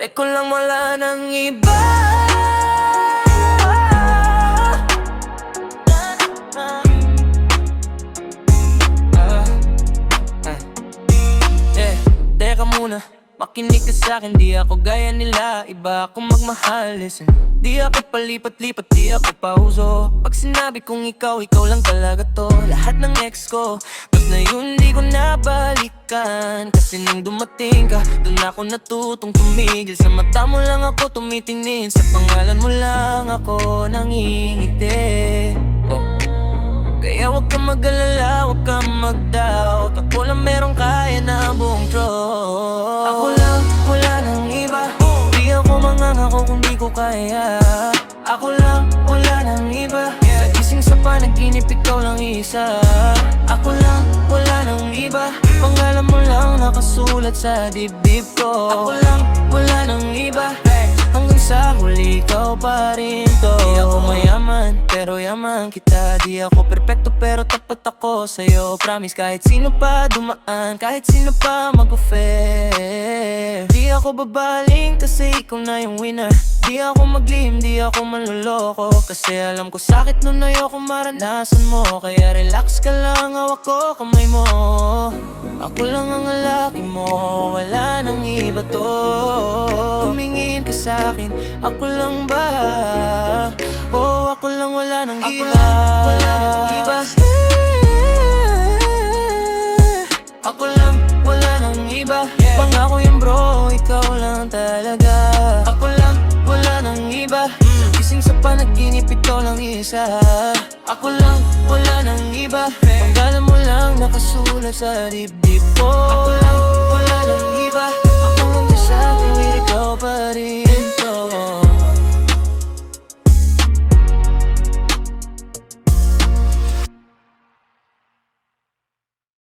Teko lang, wala nang iba. Teka muna, makinig ka sa'kin, di ako gaya nila. Iba ako magmahal, listen. Di ako palipat-lipat, di ako pauso. Pag sinabi kong ikaw lang talaga to. Lahat ng ex ko, tapos na yun di ko nabalikan. Kasi nung dumating ka, dun ako natutong tumigil. Sa mata mo lang ako tumitingin, sa pangalan mo lang ako nangingiti. Kaya wag kang mag-alala, wag kang mag-doubt. Ako lang merong kaya na buong truth. Ako lang, wala nang iba. Di ako mangangako kung di ko kaya. Ako lang, wala nang iba. Nagising sa panaginip, ikaw lang isa. Ako lang, wala nang iba. Pangalan mo lang nakasulat sa dibdib ko. Ako lang, wala nang iba. Hanggang sa huli, ikaw pa rin to. Di ako mayaman, pero yaman kita. Di ako perpekto, pero tapat ako sa'yo. Promise, kahit sino pa dumaan, kahit sino pa mag-offer. Di ako babaling, kasi ikaw na yung winner. Di ako maglihim, di ako manloloko. Kasi alam ko sakit nun ayoko maranasan mo. Kaya relax ka lang, hawak ko kamay mo. Ako lang ang lalaki mo, wala nang iba to. Tumingin ka sa'kin, ako lang ba? Oh, ako lang, wala nang iba. Wala nang iba. Ako lang, wala nang iba. Pangako yan bro, ikaw lang talaga. Ako lang, wala nang iba. Gising sa panaginip, ikaw lang isa. Ako lang, wala nang iba. Pangalan mo lang nakasulat sa dibdib ko. Ako lang, wala nang iba.